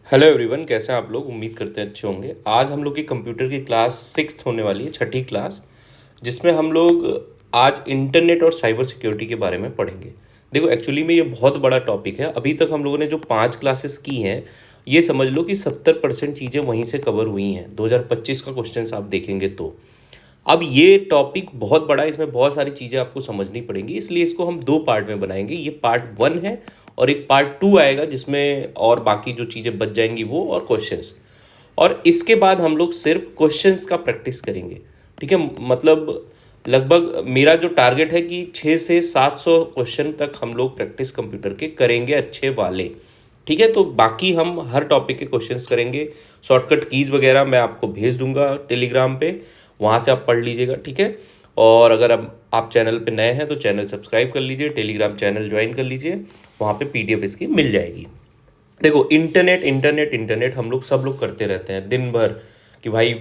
Hello everyone, कैसे हैं आप लोग। उम्मीद करते हैं अच्छे होंगे। आज हम लोग की कंप्यूटर की क्लास सिक्स्थ होने वाली है, छठी क्लास, जिसमें हम लोग आज इंटरनेट और साइबर सिक्योरिटी के बारे में पढ़ेंगे। देखो, एक्चुअली में ये बहुत बड़ा टॉपिक है। अभी तक हम लोगों ने जो 5 क्लासेस की हैं, ये समझ लो कि 70% चीज़ें वहीं से कवर हुई हैं। 2025 का क्वेश्चन आप देखेंगे तो अब ये टॉपिक बहुत बड़ा है, इसमें बहुत सारी चीज़ें आपको समझनी पड़ेंगी, इसलिए इसको हम दो पार्ट में बनाएंगे। ये पार्ट 1 है और एक पार्ट 2 आएगा, जिसमें और बाकी जो चीज़ें बच जाएंगी वो और क्वेश्चंस। और इसके बाद हम लोग सिर्फ क्वेश्चंस का प्रैक्टिस करेंगे। ठीक है, मतलब लगभग मेरा जो टारगेट है कि 600 से 700 क्वेश्चन तक हम लोग प्रैक्टिस कंप्यूटर के करेंगे, अच्छे वाले। ठीक है, तो बाकी हम हर टॉपिक के क्वेश्चंस करेंगे। शॉर्टकट कीज़ वगैरह मैं आपको भेज दूंगा टेलीग्राम पे, वहाँ से आप पढ़ लीजिएगा। ठीक है, और अगर अब आप चैनल पे नए हैं तो चैनल सब्सक्राइब कर लीजिए, टेलीग्राम चैनल ज्वाइन कर लीजिए, वहाँ पे पीडीएफ इसकी मिल जाएगी। देखो, इंटरनेट इंटरनेट इंटरनेट हम लोग सब लोग करते रहते हैं दिन भर कि भाई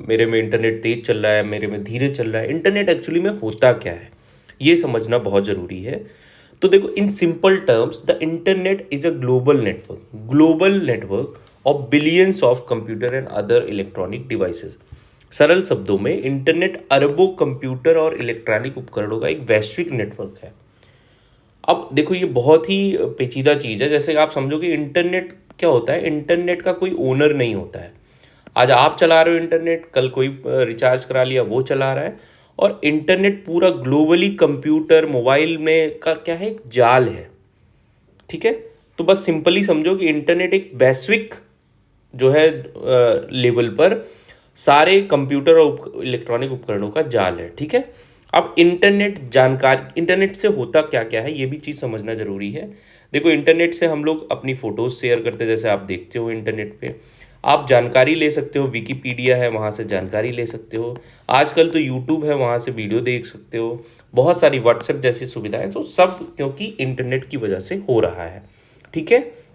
मेरे में इंटरनेट तेज़ चल रहा है, मेरे में धीरे चल रहा है। इंटरनेट एक्चुअली में होता क्या है, ये समझना बहुत ज़रूरी है। तो देखो, in simple terms the internet is a global network of billions of computer and other electronic devices. सरल शब्दों में इंटरनेट अरबों कंप्यूटर और इलेक्ट्रॉनिक उपकरणों का एक वैश्विक नेटवर्क है। अब देखो, ये बहुत ही पेचीदा चीज़ है। जैसे आप समझो कि इंटरनेट क्या होता है। इंटरनेट का कोई ओनर नहीं होता है। आज आप चला रहे हो इंटरनेट, कल कोई रिचार्ज करा लिया वो चला रहा है। और इंटरनेट पूरा ग्लोबली कंप्यूटर मोबाइल में का क्या है, एक जाल है। ठीक है, तो बस सिंपली समझो कि इंटरनेट एक वैश्विक जो है लेवल पर सारे कंप्यूटर और इलेक्ट्रॉनिक उपकरणों का जाल है। ठीक है, अब इंटरनेट से होता क्या क्या है, ये भी चीज़ समझना ज़रूरी है। देखो, इंटरनेट से हम लोग अपनी फ़ोटोज़ शेयर करते हैं, जैसे आप देखते हो इंटरनेट पे। आप जानकारी ले सकते हो, विकीपीडिया है वहाँ से जानकारी ले सकते हो। आजकल तो यूट्यूब है, वहाँ से वीडियो देख सकते हो। बहुत सारी व्हाट्सएप जैसी सुविधाएं, तो सब क्योंकि इंटरनेट की वजह से हो रहा है। ठीक है,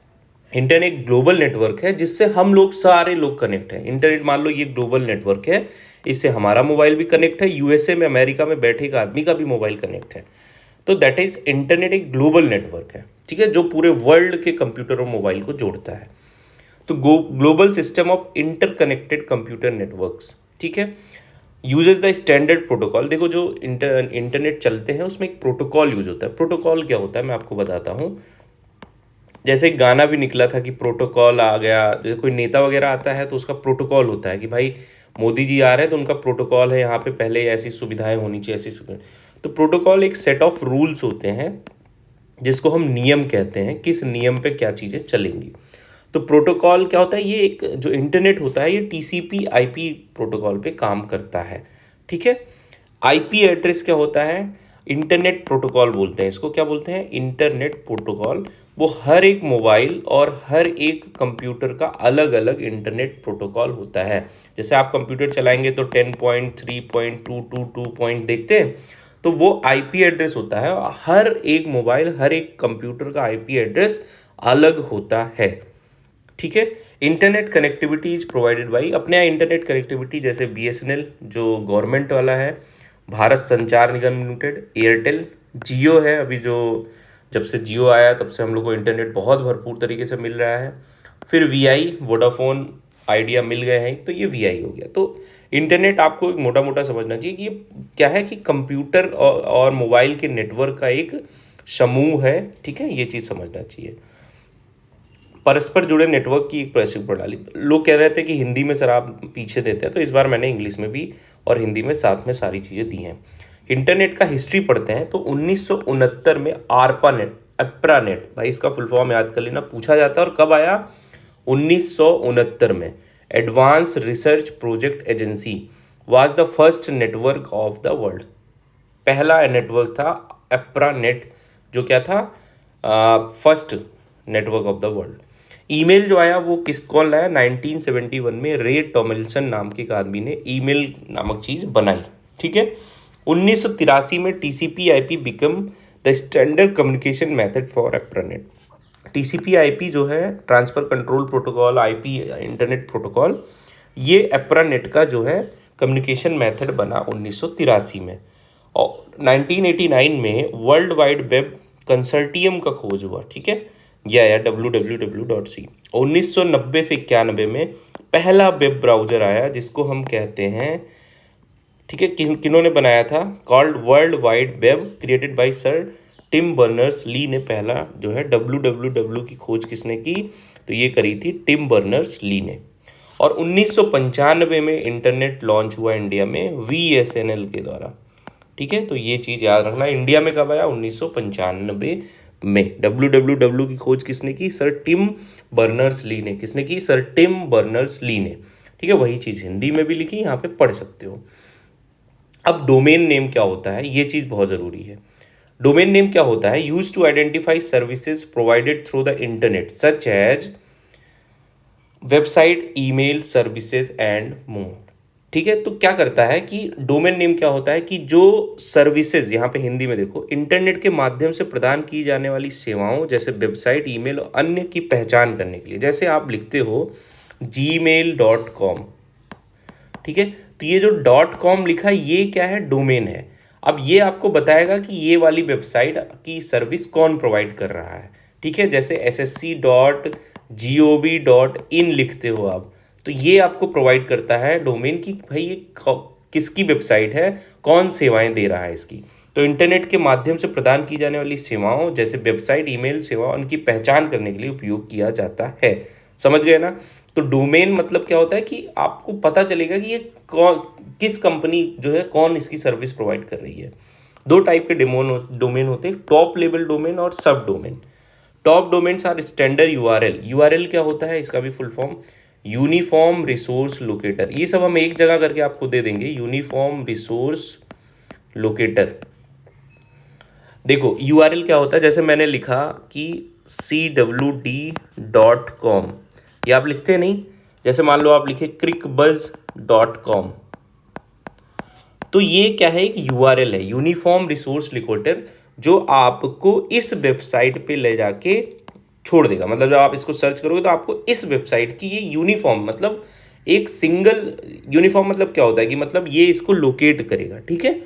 इंटरनेट एक ग्लोबल नेटवर्क है जिससे हम लोग सारे लोग कनेक्ट हैं। इंटरनेट मान लो ये ग्लोबल नेटवर्क है, इससे हमारा मोबाइल भी कनेक्ट है, यूएसए में अमेरिका में बैठे एक आदमी का भी मोबाइल कनेक्ट है। तो दैट इज इंटरनेट एक ग्लोबल नेटवर्क है। ठीक है, जो पूरे वर्ल्ड के कंप्यूटर और मोबाइल को जोड़ता है। तो global system of interconnected computer networks. ठीक है, यूजेस द स्टैंडर्ड प्रोटोकॉल। देखो, जो इंटरनेट चलते हैं उसमें एक प्रोटोकॉल यूज होता है। प्रोटोकॉल क्या होता है मैं आपको बताता हूँ। जैसे एक गाना भी निकला था कि प्रोटोकॉल आ गया। जैसे कोई नेता वगैरह आता है तो उसका प्रोटोकॉल होता है कि भाई मोदी जी आ रहे हैं तो उनका प्रोटोकॉल है, यहाँ पे पहले ऐसी सुविधाएं होनी चाहिए, ऐसी सुविधा। तो प्रोटोकॉल एक सेट ऑफ रूल्स होते हैं जिसको हम नियम कहते हैं, किस नियम पे क्या चीज़ें चलेंगी। तो प्रोटोकॉल क्या होता है, ये एक जो इंटरनेट होता है ये टीसीपी आईपी प्रोटोकॉल पे काम करता है। ठीक है, आईपी एड्रेस क्या होता है, इंटरनेट प्रोटोकॉल बोलते हैं इसको। क्या बोलते हैं, इंटरनेट प्रोटोकॉल। वो हर एक मोबाइल और हर एक कंप्यूटर का अलग अलग इंटरनेट प्रोटोकॉल होता है। जैसे आप कंप्यूटर चलाएंगे तो 10.3.222 देखते हैं, तो वो आईपी एड्रेस होता है। हर एक मोबाइल, हर एक कंप्यूटर का आईपी एड्रेस अलग होता है। ठीक है, internet connectivity is provided by, अपने यहाँ इंटरनेट कनेक्टिविटी जैसे बीएसएनएल जो गवर्नमेंट वाला है, भारत संचार निगम लिमिटेड, एयरटेल, जियो है। अभी जो जब से जियो आया तब से हम लोग को इंटरनेट बहुत भरपूर तरीके से मिल रहा है। फिर वीआई, वोडाफोन आइडिया मिल गए हैं, तो ये वीआई हो गया। तो इंटरनेट आपको एक मोटा मोटा समझना चाहिए कि ये क्या है, कि कंप्यूटर और मोबाइल के नेटवर्क का एक समूह है। ठीक है, ये चीज़ समझना चाहिए। परस्पर जुड़े नेटवर्क की एक वैश्विक प्रणाली। लोग कह रहे थे कि हिंदी में सर आप पीछे देते हैं, तो इस बार मैंने इंग्लिश में भी और हिंदी में साथ में सारी चीज़ें दी हैं। इंटरनेट का हिस्ट्री पढ़ते हैं तो 1969 में एप्रानेट, भाई इसका फुल फॉर्म याद कर लेना, पूछा जाता है। और कब आया, 1969 में। Advance research project agency was the first network of the world. पहला नेटवर्क था एप्रानेट, जो क्या था, first network of the world. Email जो आया वो कौन लाया, 1971 में रे टॉमिल्सन नाम के एक आदमी ने ईमेल नामक चीज़ बनाई। ठीक है, 1983 में TCP IP become the standard communication method for ARPANET. TCP IP जो है, transfer control protocol, IP internet protocol, ये एप्रानेट का जो है कम्युनिकेशन मेथड बना 1983 में। और 1989 में वर्ल्ड वाइड वेब कंसर्टियम का खोज हुआ। ठीक है, या www.c। 1990 से 91 में पहला वेब ब्राउज़र आया जिसको हम कहते हैं, ठीक है, किन्होंने बनाया था, called world wide web, created by sir Tim Berners Lee ने पहला जो है www की खोज किसने की, तो ये करी थी टिम बर्नर्स ली ने। और 1995 में इंटरनेट लॉन्च हुआ इंडिया में VSNL के द्वारा, ठीक है। तो ये चीज़ याद रखना, इंडिया में कब आया, 1995 में। www की खोज किसने की, सर टिम बर्नर्स ली ने। किसने की, सर टिम बर्नर्स ली ने, ठीक है। वही चीज़ हिंदी में भी लिखी, यहाँ पे पढ़ सकते हो। अब डोमेन नेम क्या होता है, ये चीज़ बहुत ज़रूरी है। डोमेन नेम क्या होता है, use to identify services provided through the internet such as website, email services and more, ठीक है। तो क्या करता है कि डोमेन नेम क्या होता है कि जो सर्विसेज, यहाँ पे हिंदी में देखो, इंटरनेट के माध्यम से प्रदान की जाने वाली सेवाओं जैसे वेबसाइट, ईमेल और अन्य की पहचान करने के लिए, जैसे आप लिखते हो gmail.com, ठीक है। तो ये जो .com लिखा है ये क्या है, डोमेन है। अब ये आपको बताएगा कि ये वाली वेबसाइट की सर्विस कौन प्रोवाइड कर रहा है, ठीक है। जैसे ssc.gov.in लिखते हो आप, तो ये आपको प्रोवाइड करता है डोमेन की भाई ये किसकी वेबसाइट है, कौन सेवाएं दे रहा है इसकी। तो इंटरनेट के माध्यम से प्रदान की जाने वाली सेवाओं जैसे वेबसाइट, ईमेल सेवा, उनकी पहचान करने के लिए उपयोग किया जाता है। समझ गए ना। तो डोमेन मतलब क्या होता है कि आपको पता चलेगा कि ये कौन, किस कंपनी जो है कौन इसकी सर्विस प्रोवाइड कर रही है। दो टाइप के डोमेन होते हैं, टॉप लेवल डोमेन और sub domain. Top domains are standard URL. URL क्या होता है, इसका भी full form uniform resource locator. ये सब हम एक जगह करके आपको दे देंगे, यूनिफॉर्म रिसोर्स लोकेटर। देखो यूआरएल क्या होता है, जैसे मैंने लिखा कि cwd.com, ये आप लिखते नहीं, जैसे मान लो आप लिखे crickbuzz.com, तो ये क्या है, एक यूआरएल है, यूनिफॉर्म रिसोर्स लोकेटर, जो आपको इस वेबसाइट पे ले जाके छोड़ देगा। मतलब जब आप इसको सर्च करोगे तो आपको इस वेबसाइट की ये यूनिफॉर्म, मतलब एक सिंगल यूनिफॉर्म मतलब क्या होता है कि मतलब ये इसको लोकेट करेगा, ठीक है।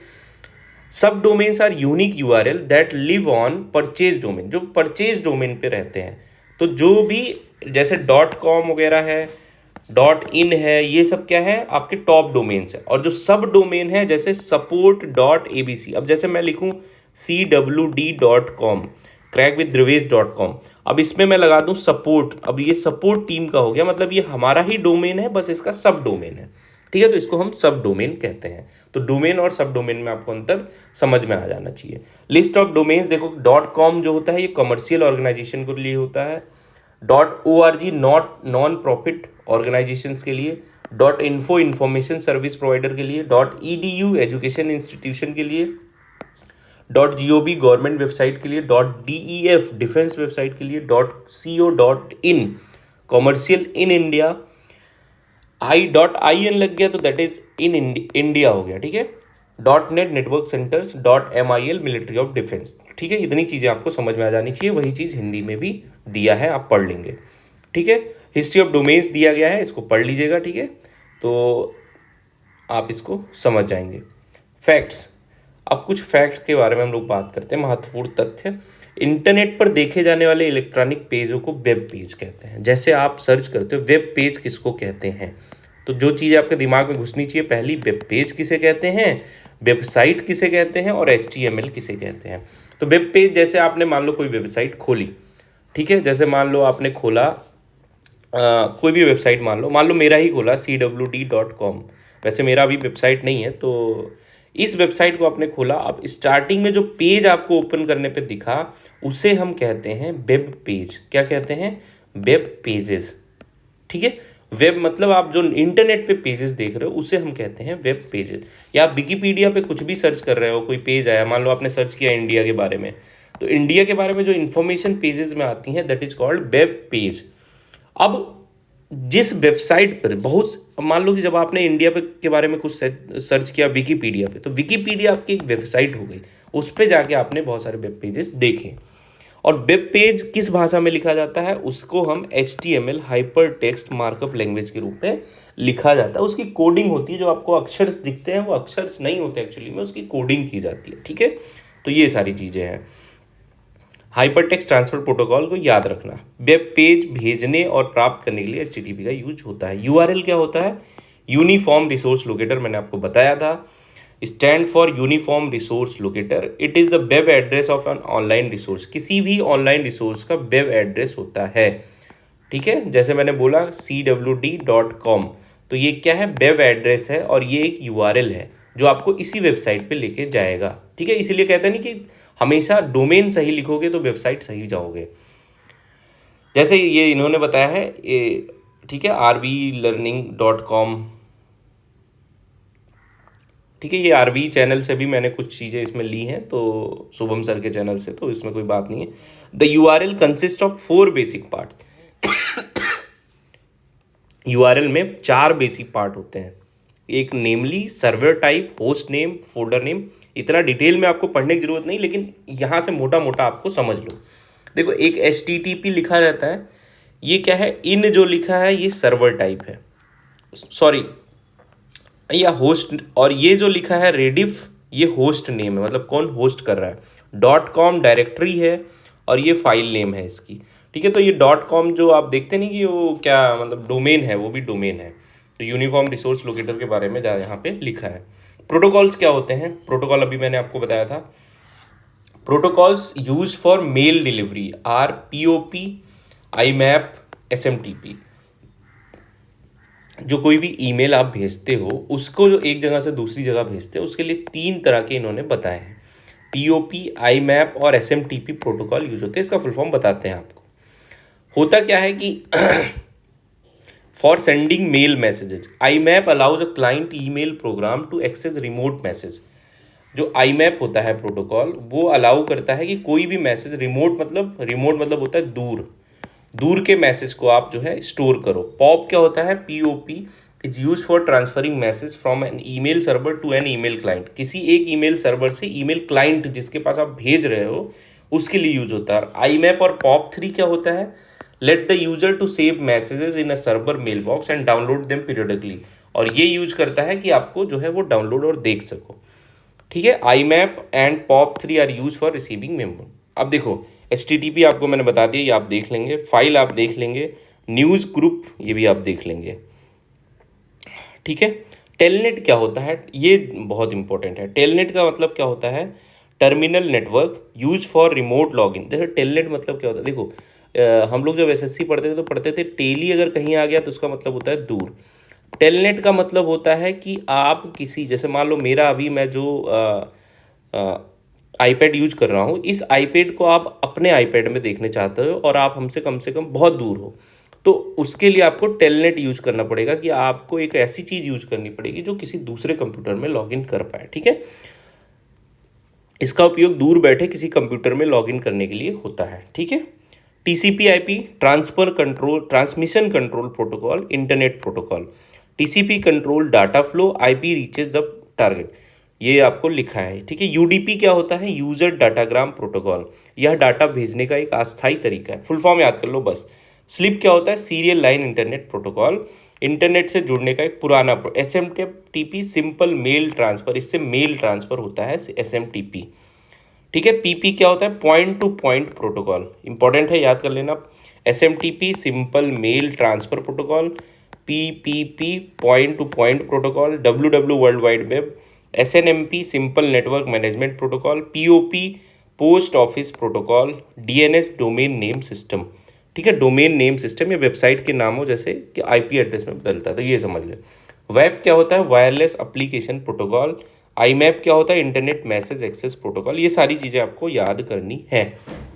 Sub domains are unique URL that live on purchase domain, जो परचेज डोमेन पे रहते हैं। तो जो भी जैसे .com वगैरह है, .in है, ये सब क्या है, आपके टॉप डोमेन्स है। और जो सब डोमेन है जैसे support.abc, अब जैसे मैं लिखूं cwd.com, crackWithDrivesh.com, अब इसमें मैं लगा दूं सपोर्ट, अब ये सपोर्ट टीम का हो गया, मतलब ये हमारा ही डोमेन है, बस इसका सब डोमेन है, ठीक है। तो इसको हम सब डोमेन कहते हैं। तो डोमेन और सब डोमेन में आपको अंतर समझ में आ जाना चाहिए। लिस्ट ऑफ डोमेन्स देखो, .com जो होता है ये कमर्शियल ऑर्गेनाइजेशन के लिए होता है, .org नॉन प्रॉफिट ऑर्गेनाइजेशंस के लिए, .info इंफॉर्मेशन सर्विस प्रोवाइडर के लिए, .edu एजुकेशन इंस्टीट्यूशन के लिए, .gov गवर्नमेंट वेबसाइट के लिए, .def डिफेंस वेबसाइट के लिए, .co.in commercial in India, .in लग गया तो दैट इज इन इंडिया हो गया, ठीक है। .net network centres, .mil military of defence, ठीक है। इतनी चीज़ें आपको समझ में आ जानी चाहिए, वही चीज़ हिंदी में भी दिया है, आप पढ़ लेंगे, ठीक है। हिस्ट्री ऑफ डोमेन्स दिया गया है, इसको पढ़ लीजिएगा, ठीक है। तो आप इसको समझ जाएंगे। फैक्ट्स, अब कुछ फैक्ट के बारे में हम लोग बात करते हैं, महत्वपूर्ण तथ्य। इंटरनेट पर देखे जाने वाले इलेक्ट्रॉनिक पेजों को वेब पेज कहते हैं। जैसे आप सर्च करते हो वेब पेज किसको कहते हैं, तो जो चीज़ आपके दिमाग में घुसनी चाहिए पहली, वेब पेज किसे कहते हैं, वेबसाइट किसे कहते हैं, और HTML किसे कहते हैं। तो वेब पेज, जैसे आपने मान लो कोई वेबसाइट खोली, ठीक है, जैसे मान लो आपने खोला कोई भी वेबसाइट, मान लो मेरा ही खोला cwd.com, वैसे मेरा अभी वेबसाइट नहीं है, तो इस वेबसाइट को आपने खोला। अब स्टार्टिंग में जो पेज आपको ओपन करने पे दिखा उसे हम कहते हैं वेब पेज। क्या कहते हैं, वेब पेजेस, ठीक है। वेब मतलब आप जो इंटरनेट पे पेजेस देख रहे हो उसे हम कहते हैं वेब पेजेस। या आप विकिपीडिया पे कुछ भी सर्च कर रहे हो, कोई पेज आया, मान लो आपने सर्च किया इंडिया के बारे में, तो इंडिया के बारे में जो इन्फॉर्मेशन पेजेस में आती हैं that is called web page. अब जिस वेबसाइट पर बहुत, मान लो कि जब आपने इंडिया पे के बारे में कुछ सर्च किया विकिपीडिया पे, तो विकिपीडिया आपकी एक वेबसाइट हो गई, उस पर जाके आपने बहुत सारे वेब पेजेस देखे। और वेब पेज किस भाषा में लिखा जाता है, उसको हम HTML hyper text markup language के रूप में लिखा जाता है। उसकी कोडिंग होती है, जो आपको अक्षर दिखते हैं वो अक्षर नहीं होते एक्चुअली में, उसकी कोडिंग की जाती है, ठीक है। तो ये सारी चीज़ें हैं। हाइपर टेक्स्ट ट्रांसफर प्रोटोकॉल को याद रखना, वेब पेज भेजने और प्राप्त करने के लिए HTTP का यूज होता है। URL क्या होता है? यूनिफॉर्म रिसोर्स लोकेटर, मैंने आपको बताया था, stand for uniform resource locator. It is the web address of an online resource, किसी भी ऑनलाइन रिसोर्स का वेब एड्रेस होता है। ठीक है, जैसे मैंने बोला CWD.com, तो ये क्या है? वेब एड्रेस है और ये एक URL है जो आपको इसी वेबसाइट पे लेके जाएगा। ठीक है, इसीलिए कहते हैं नहीं कि हमेशा डोमेन सही लिखोगे तो वेबसाइट सही जाओगे। जैसे ये इन्होंने बताया है ये, ठीक है, RVLearning.com। ठीक है, ये RV चैनल से भी मैंने कुछ चीज़ें इसमें ली हैं, तो शुभम सर के चैनल से, तो इसमें कोई बात नहीं है। The URL consist of 4 basic part. URL में 4 बेसिक पार्ट होते हैं। एक namely, server type, host name, folder name. इतना डिटेल में आपको पढ़ने की जरूरत नहीं, लेकिन यहाँ से मोटा मोटा आपको समझ लो। देखो, एक HTTP लिखा रहता है, ये क्या है? इन जो लिखा है ये सर्वर टाइप है, सॉरी, या होस्ट, और ये जो लिखा है रेडिफ, ये होस्ट नेम है, मतलब कौन होस्ट कर रहा है। .com डायरेक्टरी है और ये फाइल नेम है इसकी। ठीक है, तो ये .com जो आप देखते नहीं कि वो क्या मतलब डोमेन है, वो भी डोमेन है। तो यूनिफॉर्म रिसोर्स लोकेटर के बारे में यहाँ पे लिखा है। प्रोटोकॉल्स क्या होते हैं? प्रोटोकॉल अभी मैंने आपको बताया था। Protocols use for mail delivery are POP, IMAP, SMTP। जो कोई भी ईमेल आप भेजते हो उसको जो एक जगह से दूसरी जगह भेजते हो, उसके लिए 3 तरह के इन्होंने बताए हैं। POP, IMAP और SMTP प्रोटोकॉल यूज होते हैं। इसका फुल फॉर्म बताते हैं आपको। होता क्या है कि for sending mail messages, IMAP allows a client email program to access remote message. जो IMAP होता है प्रोटोकॉल, वो अलाउ करता है कि कोई भी मैसेज, रिमोट मतलब होता है दूर, दूर के मैसेज को आप जो है स्टोर करो। पॉप क्या होता है? POP is use for transferring message from an email server to an email client. किसी एक ईमेल सर्वर से ईमेल क्लाइंट जिसके पास आप भेज रहे हो उसके लिए यूज होता है। IMAP और POP3 क्या होता है? Let the user to save messages in a server mail box and download them periodically. और ये यूज करता है कि आपको जो है वो डाउनलोड और देख सको। ठीक है, IMAP and POP3 are use for receiving memo. अब देखो, HTTP आपको मैंने बता दिया, ये आप देख लेंगे। फाइल आप देख लेंगे। न्यूज़ ग्रुप ये भी आप देख लेंगे। ठीक है, टेलनेट क्या होता है? ये बहुत इंपॉर्टेंट है। टेलनेट का मतलब क्या होता है? Terminal network use for remote login. जैसे टेलनेट मतलब क्या होता है? देखो, हम लोग जब SSC पढ़ते थे तो पढ़ते थे टेली अगर कहीं आ गया तो उसका मतलब होता है दूर। टेलनेट का मतलब होता है कि आप किसी, जैसे मान लो मेरा अभी मैं जो iPad यूज कर रहा हूँ, इस iPad को आप अपने iPad में देखने चाहते हो और आप हमसे कम से कम बहुत दूर हो, तो उसके लिए आपको टेलनेट यूज करना पड़ेगा कि आपको एक ऐसी चीज़ यूज करनी पड़ेगी जो किसी दूसरे कंप्यूटर में लॉगिन कर पाए। ठीक है, इसका उपयोग दूर बैठे किसी कंप्यूटर में लॉगिन करने के लिए होता है। ठीक है, TCP/IP transmission control protocol, internet protocol. TCP control data flow, IP reaches the target, ये आपको लिखा है। ठीक है, UDP क्या होता है? यूजर डाटाग्राम प्रोटोकॉल, यह डाटा भेजने का एक अस्थायी तरीका है। फुल फॉर्म याद कर लो बस। स्लिप क्या होता है? Serial line internet protocol, internet से जुड़ने का एक पुराना। SMTP सिंपल मेल ट्रांसफर, इससे मेल ट्रांसफर होता है SMTP। ठीक है, PP क्या होता है? Point to point protocol, important है, याद कर लेना। SMTP simple mail transfer protocol, PPP point to point protocol, WW world wide web, SNMP simple network management protocol, POP post office protocol, DNS domain name system. ठीक है, domain name system या website के नामों जैसे कि IP address में बदलता है, तो ये समझ ले। वेब क्या होता है? Wireless application protocol. IMAP क्या होता है? Internet message access protocol. ये सारी चीज़ें आपको याद करनी है।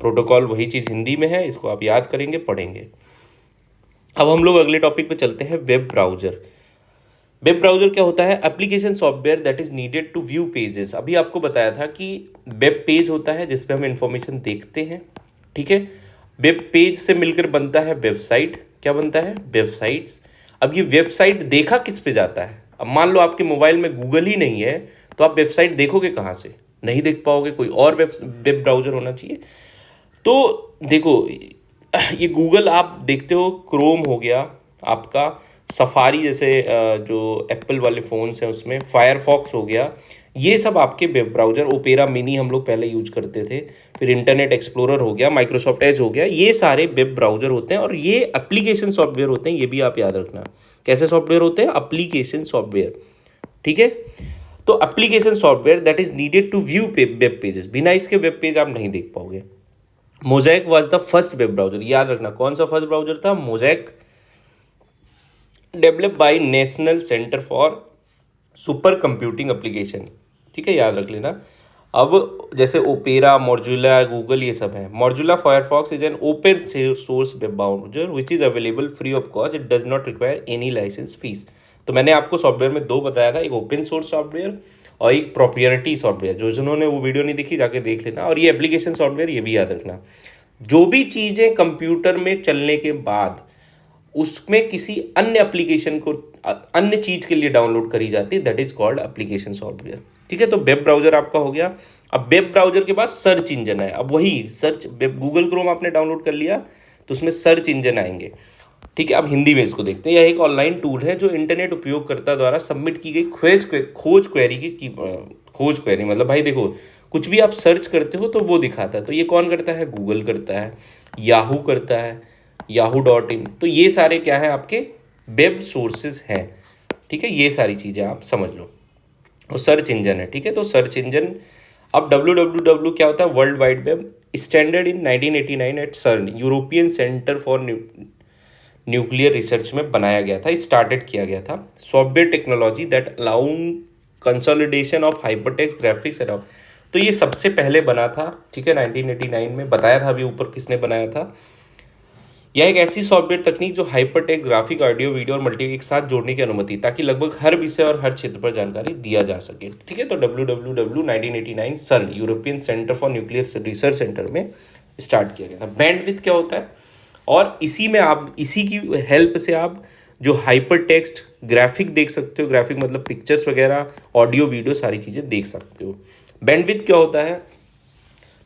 प्रोटोकॉल वही चीज़ हिंदी में है, इसको आप याद करेंगे, पढ़ेंगे। अब हम लोग अगले टॉपिक पे चलते हैं, वेब ब्राउजर। वेब ब्राउजर क्या होता है? Application software that is needed to view pages. अभी आपको बताया था कि वेब पेज होता है जिस पे हम इंफॉर्मेशन देखते हैं। ठीक है, वेब पेज से मिलकर बनता है वेबसाइट। क्या बनता है? वेबसाइट्स। अब ये वेबसाइट देखा किस पे जाता है? अब मान लो आपके मोबाइल में गूगल ही नहीं है, तो आप वेबसाइट देखोगे कहाँ से? नहीं देख पाओगे, कोई और वेब ब्राउजर होना चाहिए। तो देखो, ये गूगल आप देखते हो, क्रोम हो गया आपका, सफारी जैसे जो एप्पल वाले फ़ोन्स हैं उसमें, फायरफॉक्स हो गया, ये सब आपके वेब ब्राउज़र, ओपेरा मिनी हम लोग पहले यूज करते थे, फिर इंटरनेट एक्सप्लोरर हो गया, माइक्रोसॉफ्ट एज हो गया, ये सारे वेब ब्राउज़र होते हैं और ये एप्लीकेशन सॉफ्टवेयर होते हैं, ये भी आप याद रखना। कैसे सॉफ्टवेयर होते हैं? एप्लीकेशन सॉफ्टवेयर, ठीक है। तो application software that is needed to view web pages, बिना इसके वेब पेज आप नहीं देख पाओगे। Mosaic was the first web browser, याद रखना कौन सा फर्स्ट ब्राउज़र था? Mosaic, develop by National Center for Super Computing Application, ठीक है, याद रख लेना। अब जैसे ओपेरा, मोजुला, गूगल, ये सब है। Mozilla Firefox is an open source web browser which is available free of cost, it does not require any license fees. तो मैंने आपको सॉफ्टवेयर में दो बताया था, एक ओपन सोर्स सॉफ्टवेयर और एक प्रॉप्रियरिटी सॉफ्टवेयर। जो जिन्होंने वो वीडियो नहीं देखी जाके देख लेना। और ये एप्लीकेशन सॉफ्टवेयर, ये भी याद रखना, जो भी चीज़ें कंप्यूटर में चलने के बाद उसमें किसी अन्य एप्लीकेशन को अन्य चीज़ के लिए डाउनलोड करी जाती है, that is called application software, ठीक है। तो वेब ब्राउज़र आपका हो गया। अब वेब ब्राउज़र के पास सर्च इंजन है। अब वही सर्च, वेब गूगल क्रोम आपने डाउनलोड कर लिया तो उसमें सर्च इंजन आएंगे, ठीक है। अब हिंदी में इसको देखते हैं। यह एक ऑनलाइन टूल है जो इंटरनेट उपयोगकर्ता द्वारा सबमिट की गई खोज क्वेरी की खोज क्वेरी, मतलब भाई देखो, कुछ भी आप सर्च करते हो तो वो दिखाता है। तो ये कौन करता है? गूगल करता है, याहू करता है, yahoo.in। तो ये सारे क्या है? आपके वेब सोर्सेज हैं, ठीक है। ये सारी चीज़ें आप समझ लो। और सर्च इंजन है, ठीक है। तो सर्च इंजन, अब www क्या होता है? World wide web, standard in 1989 at CERN, European centre for nuclear Research में बनाया गया था, स्टार्टेड किया गया था। Software technology that allowing consolidation of hypertext graphics around. तो ये सबसे पहले बना था, ठीक है, 1989 में। बताया था अभी ऊपर किसने बनाया था। यह एक ऐसी सॉफ्टवेयर तकनीक जो हाइपरटेक्स्ट ग्राफिक, ऑडियो, वीडियो और मल्टी एक साथ जोड़ने की अनुमति, ताकि लगभग हर विषय और हर क्षेत्र पर जानकारी दिया जा सके, ठीक है। तो www 1989 सन, European centre for nuclear research centre में स्टार्ट किया गया था। बैंडविड्थ क्या होता है? और इसी में आप, इसी की हेल्प से आप जो हाइपर टेक्स्ट ग्राफिक देख सकते हो, ग्राफिक मतलब पिक्चर्स वगैरह, ऑडियो, वीडियो, सारी चीज़ें देख सकते हो। बैंडविड्थ क्या होता है?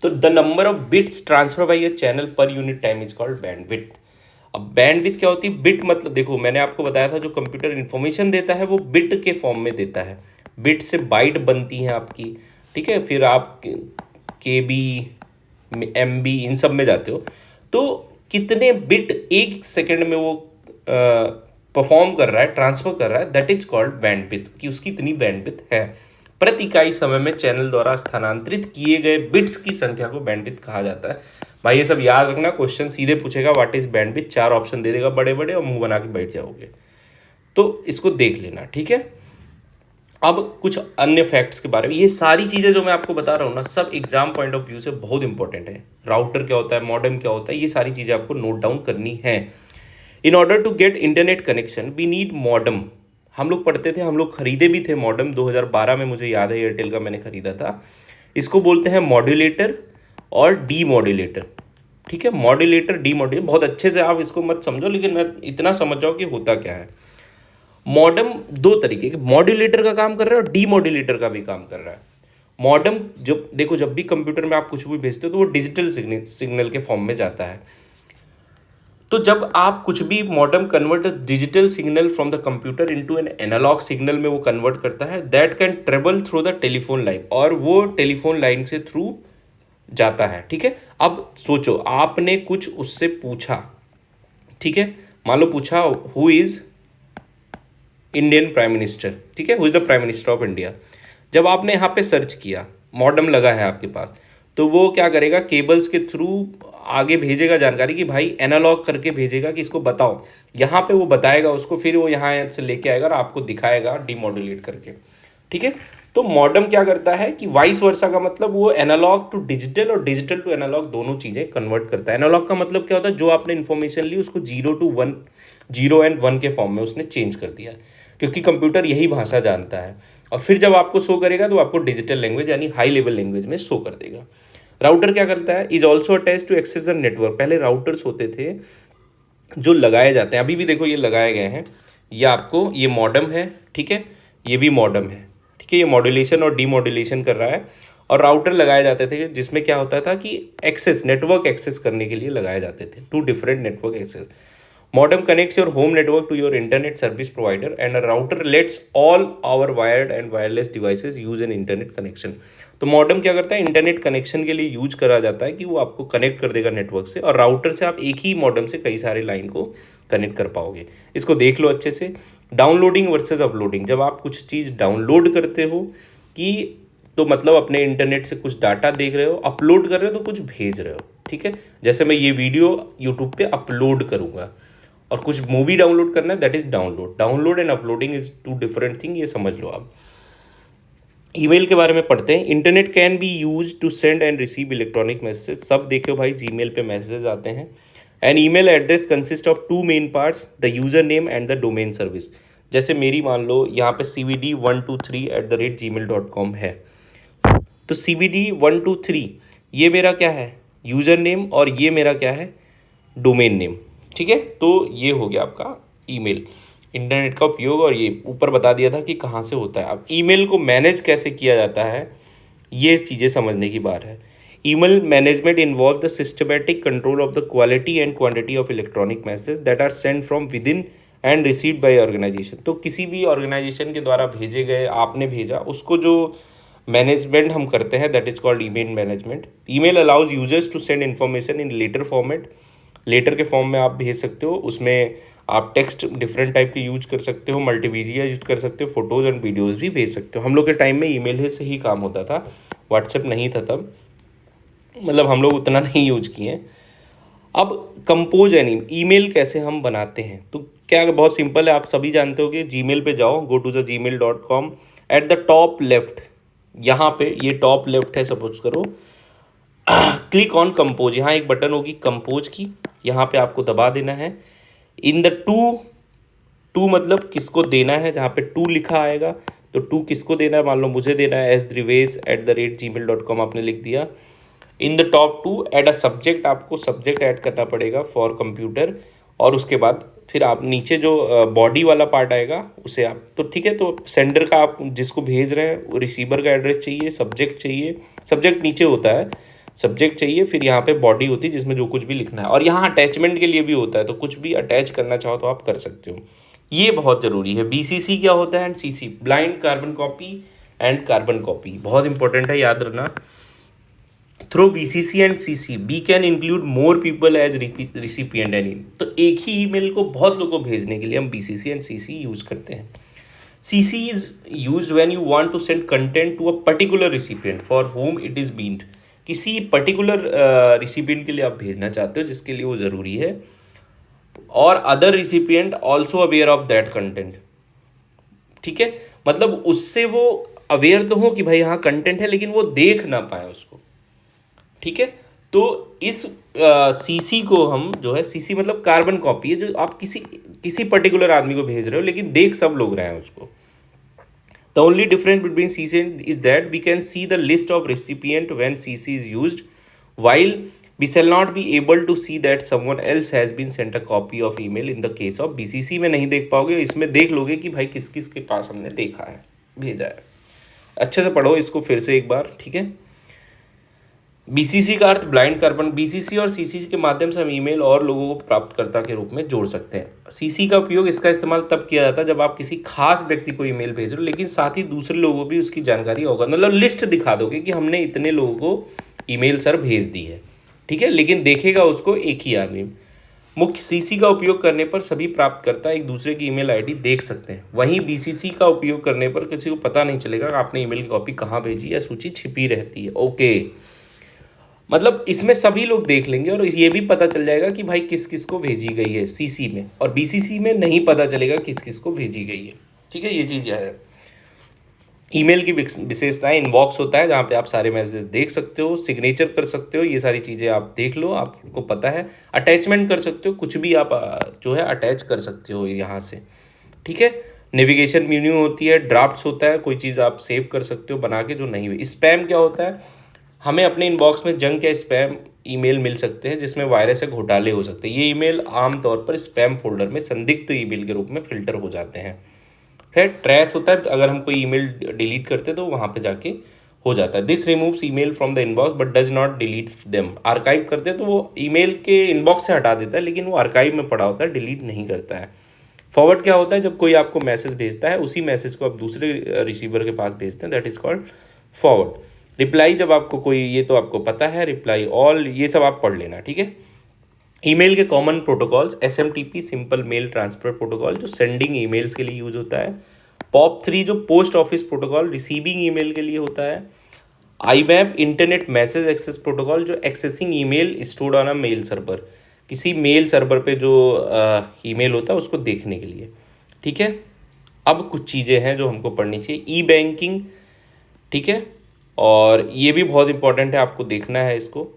तो the number of bits transfer by a channel per unit time is called bandwidth. अब बैंडविड्थ क्या होती है? बिट मतलब देखो, मैंने आपको बताया था जो कंप्यूटर इन्फॉर्मेशन देता है वो बिट के फॉर्म में देता है। बिट से बाइट बनती है आपकी, ठीक है। फिर आप के बी, एम बी, इन सब में जाते हो। तो कितने बिट एक सेकंड में वो परफॉर्म कर रहा है, ट्रांसफर कर रहा है, दैट इज कॉल्ड बैंडविड्थ, कि उसकी इतनी बैंडविड्थ है। प्रति इकाई समय में चैनल द्वारा स्थानांतरित किए गए बिट्स की संख्या को बैंडविड्थ कहा जाता है। भाई ये सब याद रखना, क्वेश्चन सीधे पूछेगा व्हाट इज बैंडविड्थ, 4 ऑप्शन दे देगा बड़े बड़े और मुंह बना के बैठ जाओगे। तो इसको देख लेना, ठीक है। अब कुछ अन्य फैक्ट्स के बारे में, ये सारी चीज़ें जो मैं आपको बता रहा हूँ ना, सब एग्जाम पॉइंट ऑफ व्यू से बहुत इंपॉर्टेंट है। राउटर क्या होता है, मॉडेम क्या होता है, ये सारी चीज़ें आपको नोट डाउन करनी है। In order to get internet connection we need modem. हम लोग पढ़ते थे, हम लोग खरीदे भी थे मॉडेम, 2012 में मुझे याद है एयरटेल का मैंने खरीदा था। इसको बोलते हैं मॉड्यूलेटर और डी मॉड्यूलेटर, ठीक है। मॉड्यूलेटर, डी मॉड्यूलेटर, बहुत अच्छे से आप इसको मत समझो, लेकिन इतना समझ जाओ कि होता क्या है। मॉडेम दो तरीके के, मॉड्यूलेटर का काम कर रहा है और डी मॉड्यूलेटर का भी काम कर रहा है। मॉडेम, जब देखो, जब भी कंप्यूटर में आप कुछ भी भेजते हो तो वो डिजिटल सिग्नल के फॉर्म में जाता है। तो जब आप कुछ भी, modem convert digital signal from the computer into an analogue signal में वो कन्वर्ट करता है, that can travel through the telephone line, और वो टेलीफोन लाइन से थ्रू जाता है, ठीक है। अब सोचो, आपने कुछ उससे पूछा, ठीक है, मान लो पूछा who is Indian prime minister, ठीक है, who is the prime minister of India. जब आपने यहाँ पे सर्च किया, मॉडेम लगा है आपके पास, तो वो क्या करेगा, केबल्स के थ्रू आगे भेजेगा जानकारी कि भाई एनालॉग करके भेजेगा कि इसको बताओ, यहाँ पे वो बताएगा उसको, फिर वो यहाँ से लेके आएगा और आपको दिखाएगा डीमॉड्यूलेट करके, ठीक है। तो मॉडेम क्या करता है कि वाइस वर्सा का मतलब वो एनालॉग टू डिजिटल और डिजिटल टू एनालॉग दोनों चीज़ें कन्वर्ट करता है। एनालॉग का मतलब क्या होता है, जो आपने इन्फॉर्मेशन ली उसको 0 to 1, 0 and 1 के फॉर्म में उसने चेंज कर दिया, क्योंकि कंप्यूटर यही भाषा जानता है। और फिर जब आपको शो करेगा तो आपको डिजिटल लैंग्वेज यानी हाई लेवल लैंग्वेज में शो कर देगा। राउटर क्या करता है, is also attach to access the network. पहले राउटर्स होते थे जो लगाए जाते हैं, अभी भी देखो ये लगाए गए हैं, ये आपको, ये मॉडेम है, ठीक है, ये भी मॉडेम है, ठीक है। ये मॉड्यूलेशन और डीमॉड्यूलेशन कर रहा है। और राउटर लगाए जाते थे जिसमें क्या होता था कि एक्सेस, नेटवर्क एक्सेस करने के लिए लगाए जाते थे, 2 different network access. Modem connects your home network to your internet service provider, and a router lets all our wired and wireless devices use an internet connection. तो मॉडेम क्या करता है, इंटरनेट कनेक्शन के लिए यूज करा जाता है कि वो आपको कनेक्ट कर देगा नेटवर्क से, और राउटर से आप एक ही मॉडेम से कई सारे लाइन को कनेक्ट कर पाओगे। इसको देख लो अच्छे से। डाउनलोडिंग वर्सेस अपलोडिंग, जब आप कुछ चीज़ डाउनलोड करते हो कि तो मतलब अपने इंटरनेट से कुछ डाटा देख रहे हो, अपलोड कर रहे हो तो कुछ भेज रहे हो, ठीक है। जैसे मैं ये वीडियो यूट्यूब पे अपलोड करूँगा, और कुछ मूवी डाउनलोड करना है, that is download. Download and uploading is two different thing, ये समझ लो आप। ईमेल के बारे में पढ़ते हैं। Internet can be use to send and receive electronic message. सब देखो भाई, जीमेल पे मैसेज आते हैं। An email address consist of two main parts, the user name and the domain service. जैसे मेरी मान लो यहाँ पे cvd123@gmail.com है, तो cvd123 ये मेरा क्या है, यूज़र नेम, और ये मेरा क्या है, डोमेन नेम, ठीक है। तो ये हो गया आपका ईमेल, इंटरनेट का उपयोग, और ये ऊपर बता दिया था कि कहाँ से होता है। अब ईमेल को मैनेज कैसे किया जाता है, ये चीज़ें समझने की बात है। Email management involve the systematic control of the quality and quantity of electronic message that are send from within and received by organisation. तो किसी भी ऑर्गेनाइजेशन के द्वारा भेजे गए, आपने भेजा, उसको जो मैनेजमेंट हम करते हैं, that is called email management. Email allows users to send information in letter format. Letter के फॉर्म में आप भेज सकते हो, उसमें आप टेक्स्ट डिफरेंट टाइप के यूज कर सकते हो, मल्टीमीडिया यूज कर सकते हो, फोटोज़ एंड वीडियोज़ भी भेज सकते हो। हम लोग के टाइम में ईमेल से ही काम होता था, व्हाट्सएप नहीं था तब, मतलब हम लोग उतना नहीं यूज किए हैं। अब कंपोज एन ईमेल कैसे हम बनाते हैं, तो क्या बहुत सिंपल है, आप सभी जानते हो कि जीमेल पे जाओ, go to the gmail.com, at the top left, यहाँ पे ये टॉप लेफ्ट है सपोज करो, क्लिक ऑन कंपोज, यहाँ एक बटन होगी कंपोज की, यहाँ पे आपको दबा देना है। इन द टू मतलब किसको देना है, जहाँ पे टू लिखा आएगा तो टू किसको देना है, मान लो मुझे देना है sdrivesh@gmail.com आपने लिख दिया। In the top to add a subject, आपको सब्जेक्ट ऐड करना पड़ेगा फॉर कंप्यूटर, और उसके बाद फिर आप नीचे जो बॉडी वाला पार्ट आएगा उसे आप, तो ठीक है, तो सेंडर का आप जिसको भेज रहे हैं रिसीवर का एड्रेस चाहिए, सब्जेक्ट चाहिए, सब्जेक्ट नीचे होता है, सब्जेक्ट चाहिए, फिर यहाँ पे बॉडी होती है जिसमें जो कुछ भी लिखना है, और यहाँ अटैचमेंट के लिए भी होता है, तो कुछ भी अटैच करना चाहो तो आप कर सकते हो। ये बहुत ज़रूरी है। BCC क्या होता है and CC, blind carbon copy and carbon copy, बहुत इंपॉर्टेंट है, याद रखना। Through BCC and CC we can include more people as recipient any. तो एक ही ईमेल को बहुत लोगों को भेजने के लिए हम BCC एंड CC यूज करते हैं। CC is use when you want to send content to a particular recipient for whom it is bind. किसी पर्टिकुलर रिसिपिएंट के लिए आप भेजना चाहते हो जिसके लिए वो ज़रूरी है, और other recipient also aware of that content, ठीक है, मतलब उससे वो अवेयर तो हो कि भाई यहाँ कंटेंट है, लेकिन वो देख ना पाए उसको, ठीक है। तो इस CC को हम जो है, CC मतलब कार्बन कॉपी है, जो आप किसी पर्टिकुलर आदमी को भेज रहे हो, लेकिन देख सब लोग रहे हैं उसको। The only difference between CC is that we can see the list of recipient when CC is used, while we shall not be able to see that someone else has been sent a copy of email in the case of BCC में नहीं देख पाओगे, इसमें देख लोगे कि भाई किस किस के पास हमने देखा है, भेजा है। अच्छे से पढ़ो इसको फिर से एक बार, ठीक है। BCC का अर्थ ब्लाइंड कार्बन, BCC और CC के माध्यम से हम ईमेल और लोगों को प्राप्तकर्ता के रूप में जोड़ सकते हैं। CC का उपयोग, इसका इस्तेमाल तब किया जाता है जब आप किसी खास व्यक्ति को ईमेल भेज रहे हो, लेकिन साथ ही दूसरे लोगों को भी उसकी जानकारी होगा, मतलब लिस्ट दिखा दोगे कि हमने इतने लोगों को ईमेल सर भेज दी है, ठीक है, लेकिन देखेगा उसको एक ही आदमी। मुख्य CC का उपयोग करने पर सभी प्राप्तकर्ता एक दूसरे की ईमेल आईडी देख सकते हैं, वहीं BCC का उपयोग करने पर किसी को पता नहीं चलेगा कि आपने ईमेल की कॉपी कहाँ भेजी है, सूची छिपी रहती है। ओके, मतलब इसमें सभी लोग देख लेंगे और ये भी पता चल जाएगा कि भाई किस किस को भेजी गई है CC में, और BCC में नहीं पता चलेगा किस किस को भेजी गई है, ठीक है। ये चीज़ है। ईमेल की विशेषताएं, इनबॉक्स होता है जहाँ पे आप सारे मैसेज देख सकते हो, सिग्नेचर कर सकते हो, ये सारी चीज़ें आप देख लो, आपको पता है। अटैचमेंट कर सकते हो, कुछ भी आप जो है अटैच कर सकते हो यहाँ से, ठीक है। नेविगेशन मेन्यू होती है, ड्राफ्ट्स होता है, कोई चीज़ आप सेव कर सकते हो बना के जो नहीं हुई। स्पैम क्या होता है, हमें अपने इनबॉक्स में जंक या स्पैम ईमेल मिल सकते हैं जिसमें वायरस या घोटाले हो सकते हैं। ये ईमेल आमतौर पर स्पैम फोल्डर में संदिग्ध ईमेल के रूप में फिल्टर हो जाते हैं। फिर ट्रैश होता है, अगर हम कोई ईमेल डिलीट करते हैं तो वहाँ पे जाके हो जाता है। This removes email from the inbox but does not delete them. Archive करते हैं तो वो ईमेल के इनबॉक्स से हटा देता है, लेकिन वो आर्काइव में पड़ा होता है, डिलीट नहीं करता है। फॉरवर्ड क्या होता है, जब कोई आपको मैसेज भेजता है उसी मैसेज को आप दूसरे रिसीवर के पास भेजते हैं, that is called forward. Reply, जब आपको कोई, ये तो आपको पता है, रिप्लाई ऑल, ये सब आप पढ़ लेना, ठीक है। ईमेल के common protocols, SMTP simple mail transfer protocol जो सेंडिंग ईमेल्स के लिए यूज होता है। पॉप 3 जो post office protocol receiving email के लिए होता है। IMAP internet message access protocol जो accessing email stored on a mail server, किसी मेल सर्वर पे जो ईमेल होता है उसको देखने के लिए, ठीक है। अब कुछ चीज़ें हैं जो हमको पढ़नी चाहिए। ई बैंकिंग, ठीक है, और ये भी बहुत इंपॉर्टेंट है, आपको देखना है इसको।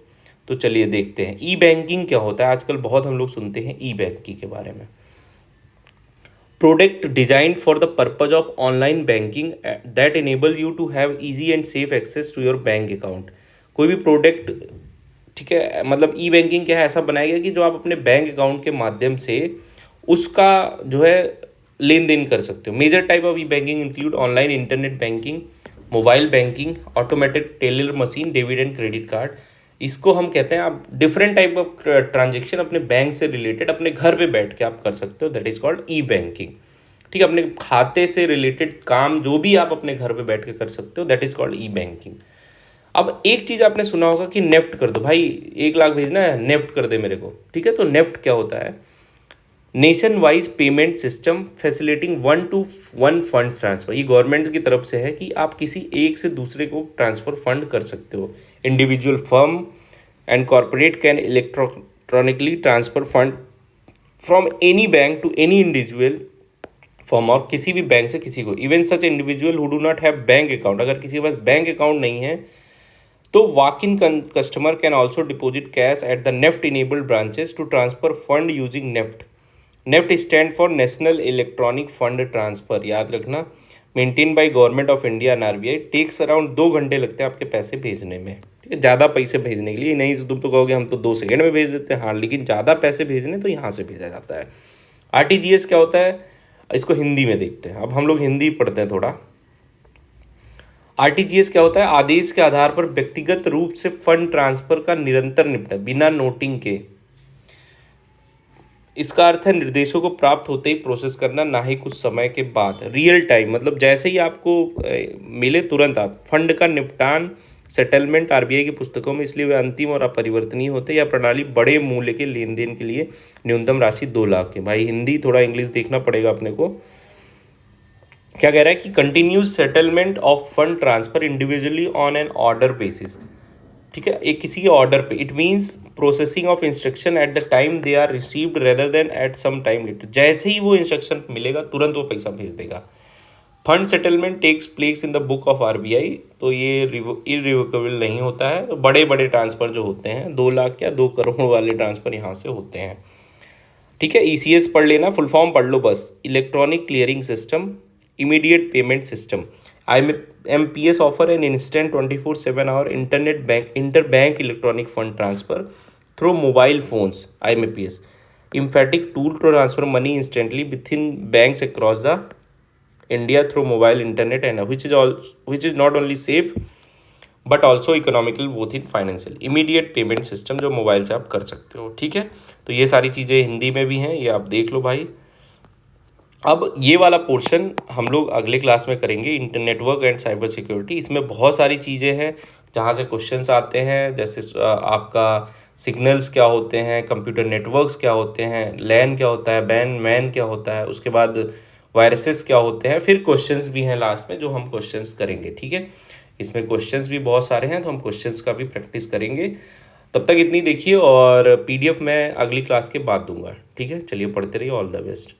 तो चलिए देखते हैं ई बैंकिंग क्या होता है। आजकल बहुत हम लोग सुनते हैं ई बैंकिंग के बारे में। Product designed for the purpose of online banking that enable you to have easy and safe access to your bank account. कोई भी प्रोडक्ट, ठीक है, मतलब ई बैंकिंग क्या है, ऐसा बनाया गया कि जो आप अपने बैंक अकाउंट के माध्यम से उसका जो है लेन देन कर सकते हो। Major type of e banking include online internet banking, mobile banking, automated teller machine, debit and credit card. इसको हम कहते हैं, आप डिफरेंट टाइप ऑफ ट्रांजेक्शन अपने बैंक से रिलेटेड अपने घर पे बैठ के आप कर सकते हो, that is called e banking, ठीक है। अपने खाते से रिलेटेड काम जो भी आप अपने घर पे बैठ के कर सकते हो, that is called e banking. अब एक चीज़ आपने सुना होगा कि नेफ्ट कर दो, भाई 1 लाख भेजना है, नेफ्ट कर दे मेरे को, ठीक है। तो नेफ्ट क्या होता है, nation wise payment system facilitating 1-to-1 funds transfer. ये गवर्नमेंट की तरफ से है कि आप किसी एक से दूसरे को ट्रांसफर फंड कर सकते हो। Individual firm and corporate can electronically transfer fund from any bank to any individual form, और किसी भी बैंक से किसी को। Even such individual who do not have bank account, अगर किसी के पास बैंक अकाउंट नहीं है तो walk in customer can also deposit cash at the NEFT enabled branches to transfer fund using NEFT. NEFT stand for national electronic fund transfer, याद रखना। Maintain by government of India and RBI. Takes around 2 घंटे लगते हैं आपके पैसे भेजने में, ठीक है। ज़्यादा पैसे भेजने के लिए नहीं, तुम तो कहोगे हम तो 2 सेकेंड में भेज देते हैं, हाँ, लेकिन ज़्यादा पैसे भेजने तो यहाँ से भेजा जाता है। आरटीजीएस क्या होता है, इसको हिंदी में देखते हैं। अब हम लोग हिंदी पढ़ते हैं थोड़ा। आरटीजीएस क्या होता है, आदेश के आधार पर व्यक्तिगत रूप से फंड ट्रांसफर का निरंतर निपटान बिना नोटिंग के। इसका अर्थ है निर्देशों को प्राप्त होते ही प्रोसेस करना, ना ही कुछ समय के बाद। रियल टाइम मतलब जैसे ही आपको मिले तुरंत आप फंड का निपटान, सेटलमेंट। आरबीआई की पुस्तकों में इसलिए वे अंतिम और अपरिवर्तनीय होते हैं। यह प्रणाली बड़े मूल्य के लेन देन के लिए न्यूनतम राशि 2 लाख है। भाई हिंदी थोड़ा इंग्लिश देखना पड़ेगा अपने को। क्या कह रहा है कि continuous settlement of fund transfer individually on an order basis, ठीक है, एक किसी के ऑर्डर पे। It means processing of instruction at the time they are received rather than at some time later. जैसे ही वो इंस्ट्रक्शन मिलेगा तुरंत वो पैसा भेज देगा। Fund settlement takes place in the book of RBI, तो ये इरिवोकेबल नहीं होता है। तो बड़े बड़े ट्रांसफर जो होते हैं 2 लाख या 2 करोड़ वाले ट्रांसफर यहाँ से होते हैं, ठीक है। ईसीएस पढ़ लेना, फुल फॉर्म पढ़ लो बस। Electronic clearing system, immediate payment system. IMPS offer an instant 24/7 hour interbank electronic fund transfer through mobile phones. IMPS emphatic tool to transfer money instantly within banks across the India through mobile internet, and which is not only safe but also economical both in financial। immediate payment system जो mobile से आप कर सकते हो, ठीक है। तो ये सारी चीज़ें हिंदी में भी हैं, ये आप देख लो भाई। अब ये वाला पोर्शन हम लोग अगले क्लास में करेंगे, नेटवर्क एंड साइबर सिक्योरिटी। इसमें बहुत सारी चीज़ें हैं जहाँ से क्वेश्चंस आते हैं, जैसे आपका सिग्नल्स क्या होते हैं, कंप्यूटर नेटवर्क्स क्या होते हैं, लैन क्या होता है, मैन क्या होता है, उसके बाद वायरसेस क्या होते हैं, फिर क्वेश्चंस भी हैं लास्ट में जो हम क्वेश्चंस करेंगे, ठीक है। इसमें क्वेश्चंस भी बहुत सारे हैं तो हम क्वेश्चंस का भी प्रैक्टिस करेंगे। तब तक इतनी देखिए, और PDF मैं अगली क्लास के बाद दूंगा, ठीक है। चलिए पढ़ते रहिए, ऑल द बेस्ट।